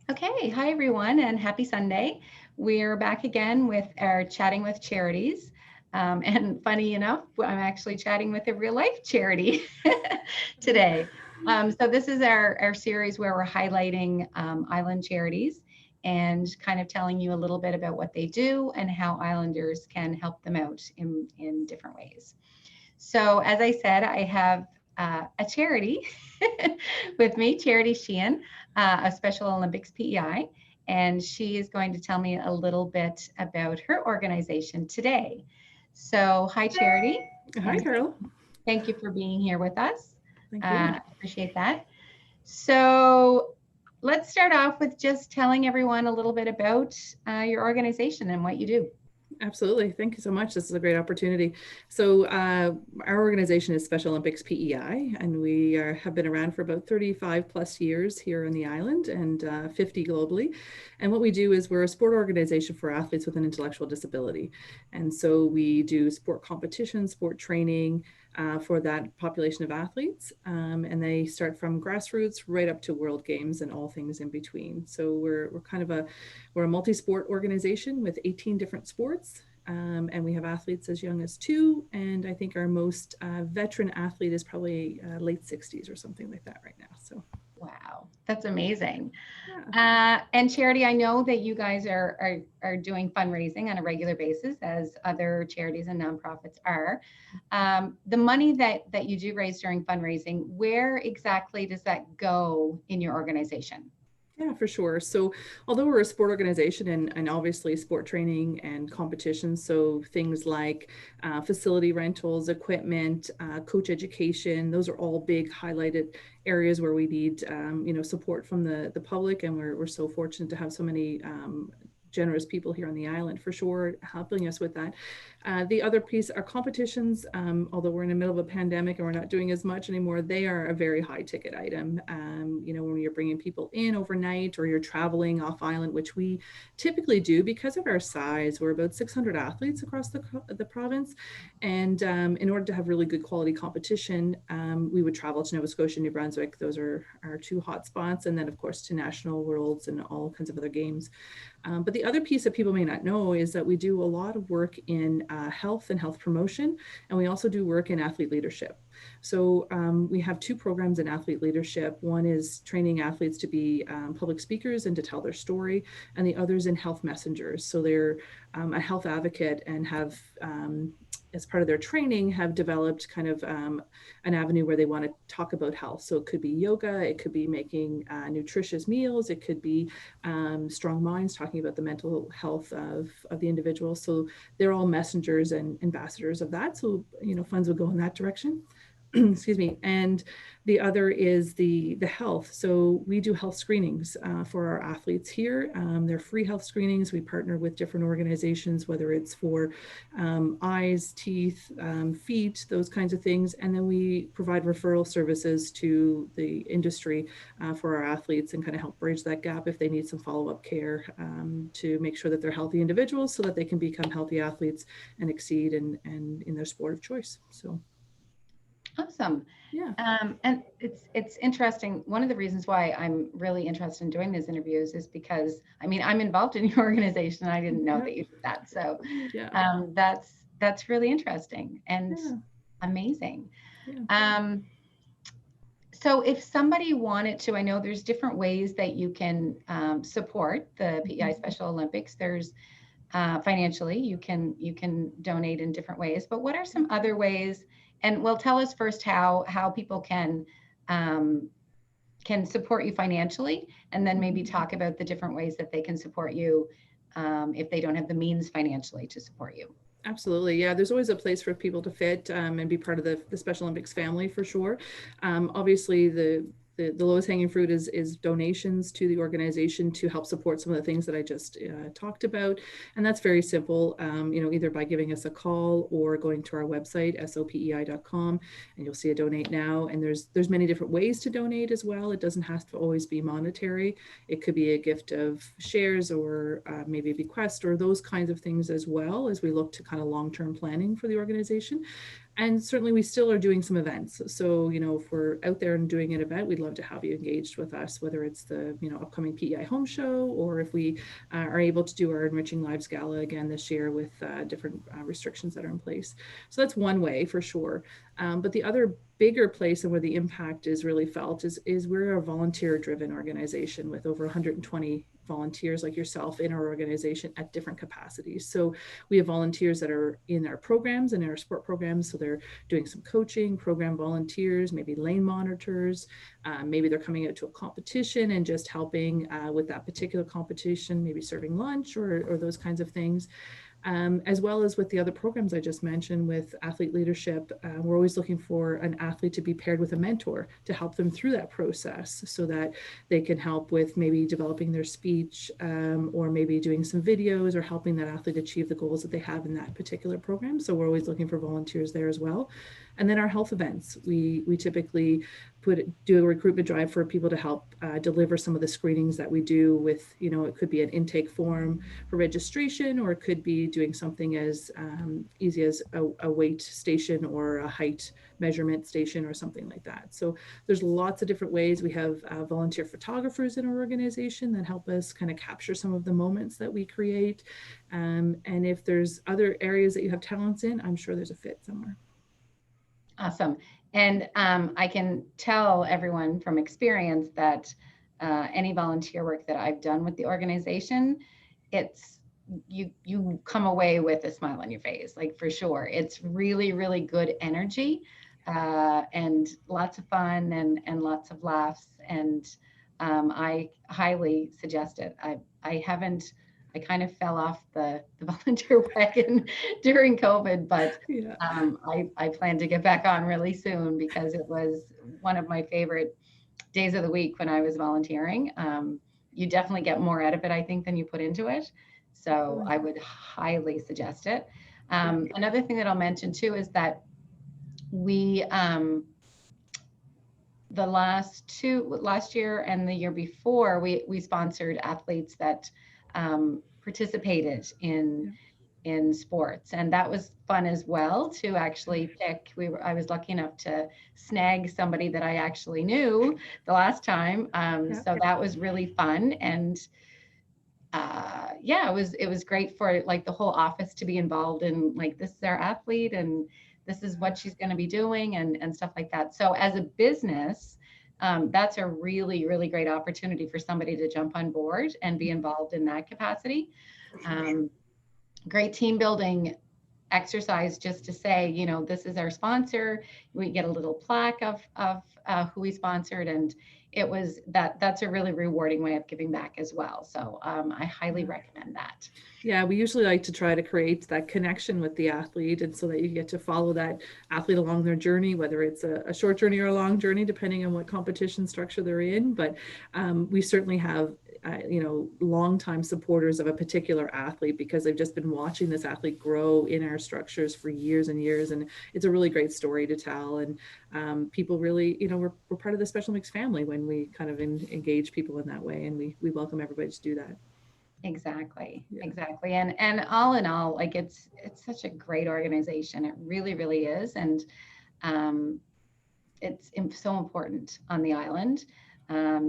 Okay, hi everyone, and happy Sunday. We're back again with our Chatting with Charities. And funny enough, I'm actually chatting with a real life charity today. So this is our series where we're highlighting island charities and kind of telling you a little bit about what they do and how islanders can help them out in different ways. So as I said, I have a charity with me, Charity Sheehan of Special Olympics PEI, and she is going to tell me a little bit about her organization today. So hi, Charity. Hi, Carol. Thank you for being here with us. Thank you. Appreciate that. So let's start off with just telling everyone a little bit about your organization and what you do. Absolutely. Thank you so much. This is a great opportunity. So, our organization is Special Olympics PEI, and we have been around for about 35 plus years here on the island and 50 globally. And what we do is we're a sport organization for athletes with an intellectual disability. And so we do sport competition, sport training for that population of athletes. And they start from grassroots right up to world games and all things in between. So we're a multi-sport organization with 18 different sports. And we have athletes as young as 2. And I think our most veteran athlete is probably late 60s or something like that right now. So, Wow, that's amazing. yeah. And Charity, I know that you guys are doing fundraising on a regular basis, as other charities and nonprofits are. The money that you do raise during fundraising, where exactly does that go in your organization? Yeah, for sure. So, although we're a sport organization and obviously sport training and competition, so things like facility rentals, equipment, coach education, those are all big highlighted areas where we need, support from the public. And we're so fortunate to have so many generous people here on the island for sure helping us with that. The other piece are competitions. Although we're in the middle of a pandemic and we're not doing as much anymore, they are a very high ticket item. When you're bringing people in overnight or you're traveling off island, which we typically do because of our size. We're about 600 athletes across the province. And in order to have really good quality competition, we would travel to Nova Scotia, New Brunswick. Those are our 2 hot spots. And then, of course, to national worlds and all kinds of other games. But the other piece that people may not know is that we do a lot of work in health and health promotion, and we also do work in athlete leadership. So we have 2 programs in athlete leadership. One is training athletes to be public speakers and to tell their story, and the other is in health messengers. So they're a health advocate and have as part of their training, have developed kind of an avenue where they want to talk about health. So it could be yoga, it could be making nutritious meals, it could be strong minds, talking about the mental health of the individual. So they're all messengers and ambassadors of that. So, funds would go in that direction. Excuse me. And the other is the health. So we do health screenings for our athletes here. They're free health screenings. We partner with different organizations, whether it's for eyes, teeth, feet, those kinds of things. And then we provide referral services to the industry for our athletes and kind of help bridge that gap if they need some follow-up care to make sure that they're healthy individuals so that they can become healthy athletes and exceed and in their sport of choice. So. Awesome. Yeah. And it's interesting. One of the reasons why I'm really interested in doing these interviews is because I'm involved in your organization. I didn't know Yeah. that you did that. So Yeah. that's really interesting and Yeah. amazing. Yeah. Um, so if somebody wanted to, I know there's different ways that you can support the PEI Special Olympics. There's financially, you can donate in different ways. But what are some other ways? And well, tell us first how people um, can support you financially, and then maybe talk about the different ways that they can support you if they don't have the means financially to support you. Absolutely. Yeah. There's always a place for people to fit and be part of the Special Olympics family for sure. Obviously, the lowest hanging fruit is donations to the organization to help support some of the things that I just talked about. And that's very simple, either by giving us a call or going to our website, sopei.com, and you'll see a donate now. And there's many different ways to donate as well. It doesn't have to always be monetary. It could be a gift of shares or maybe a bequest or those kinds of things as well as we look to kind of long-term planning for the organization. And certainly we still are doing some events. So, if we're out there and doing an event, we'd love to have you engaged with us, whether it's the, upcoming PEI home show, or if we are able to do our Enriching Lives Gala again this year with different restrictions that are in place. So that's one way for sure. But the other bigger place and where the impact is really felt is we're a volunteer driven organization with over 120 volunteers like yourself in our organization at different capacities. So we have volunteers that are in our programs and in our sport programs. So they're doing some coaching, program volunteers, maybe lane monitors, maybe they're coming out to a competition and just helping with that particular competition, maybe serving lunch or those kinds of things. As well as with the other programs I just mentioned with athlete leadership, we're always looking for an athlete to be paired with a mentor to help them through that process so that they can help with maybe developing their speech or maybe doing some videos or helping that athlete achieve the goals that they have in that particular program. So we're always looking for volunteers there as well. And then our health events, we typically do a recruitment drive for people to help deliver some of the screenings that we do with, it could be an intake form for registration, or it could be doing something as easy as a weight station or a height measurement station or something like that. So there's lots of different ways. We have volunteer photographers in our organization that help us kind of capture some of the moments that we create. And if there's other areas that you have talents in, I'm sure there's a fit somewhere. Awesome. And I can tell everyone from experience that any volunteer work that I've done with the organization, it's you come away with a smile on your face, like for sure. It's really, really good energy and lots of fun and lots of laughs. And I highly suggest it. I kind of fell off the volunteer wagon during COVID, but Yeah. I plan to get back on really soon because it was one of my favorite days of the week when I was volunteering. You definitely get more out of it, I think, than you put into it. So I would highly suggest it. Another thing that I'll mention too is that we, the last year and the year before, we sponsored athletes that participated in sports, and that was fun as well to actually pick. I was lucky enough to snag somebody that I actually knew the last time, so that was really fun. And yeah, it was great for like the whole office to be involved in, like, this is our athlete and this is what she's going to be doing and stuff like that. So as a business, that's a really, really great opportunity for somebody to jump on board and be involved in that capacity. Great team building exercise just to say, this is our sponsor. We get a little plaque of who we sponsored, and it was that's a really rewarding way of giving back as well. So I highly recommend that. Yeah, we usually like to try to create that connection with the athlete, and so that you get to follow that athlete along their journey, whether it's a short journey or a long journey, depending on what competition structure they're in. But we certainly have longtime supporters of a particular athlete because they've just been watching this athlete grow in our structures for years and years. And it's a really great story to tell. And people really, we're part of the Special Olympics family when we kind of engage people in that way. And we welcome everybody to do that. Exactly. And all in all, like it's such a great organization. It really, really is. And it's so important on the island.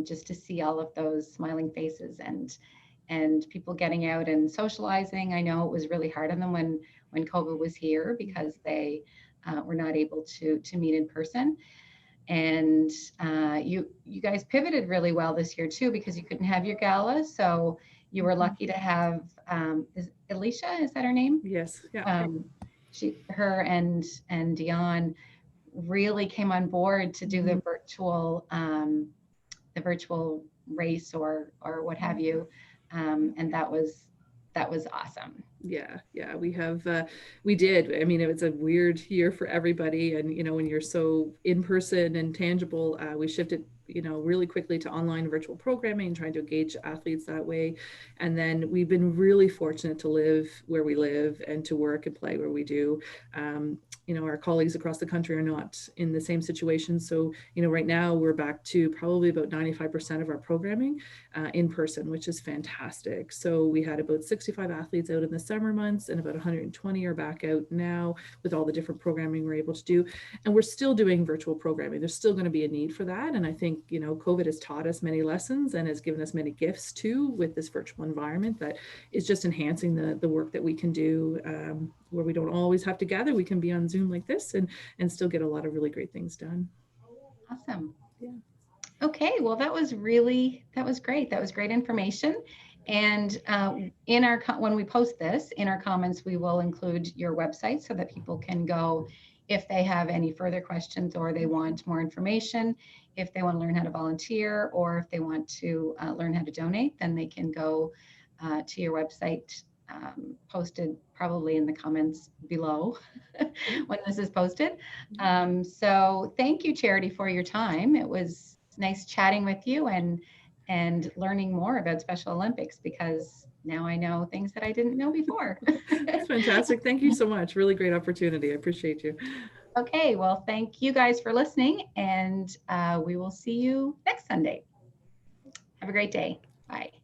Just to see all of those smiling faces and people getting out and socializing. I know it was really hard on them when COVID was here because they were not able to meet in person. And you guys pivoted really well this year too, because you couldn't have your gala. So you were lucky to have is Alicia, is that her name? Yes. Yeah. Her and Dion really came on board to do the virtual race or what have you, and that was awesome. Yeah, we did. I mean, it was a weird year for everybody, and when you're so in person and tangible, we shifted really quickly to online virtual programming and trying to engage athletes that way. And then we've been really fortunate to live where we live and to work and play where we do. Our colleagues across the country are not in the same situation. So, right now we're back to probably about 95% of our programming in person, which is fantastic. So we had about 65 athletes out in the summer summer months, and about 120 are back out now with all the different programming we're able to do. And we're still doing virtual programming. There's still going to be a need for that. And I think, you know, COVID has taught us many lessons and has given us many gifts too with this virtual environment that is just enhancing the work that we can do, where we don't always have to gather. We can be on Zoom like this and still get a lot of really great things done. Awesome. Yeah. Okay, well, that was great. That was great information. And when we post this, in our comments, we will include your website so that people can go if they have any further questions or they want more information, if they want to learn how to volunteer, or if they want to learn how to donate, then they can go to your website, posted probably in the comments below when this is posted. So thank you, Charity, for your time. It was nice chatting with you and learning more about Special Olympics, because now I know things that I didn't know before. That's fantastic. Thank you so much. Really great opportunity. I appreciate you. Okay, well, thank you guys for listening, and we will see you next Sunday. Have a great day. Bye.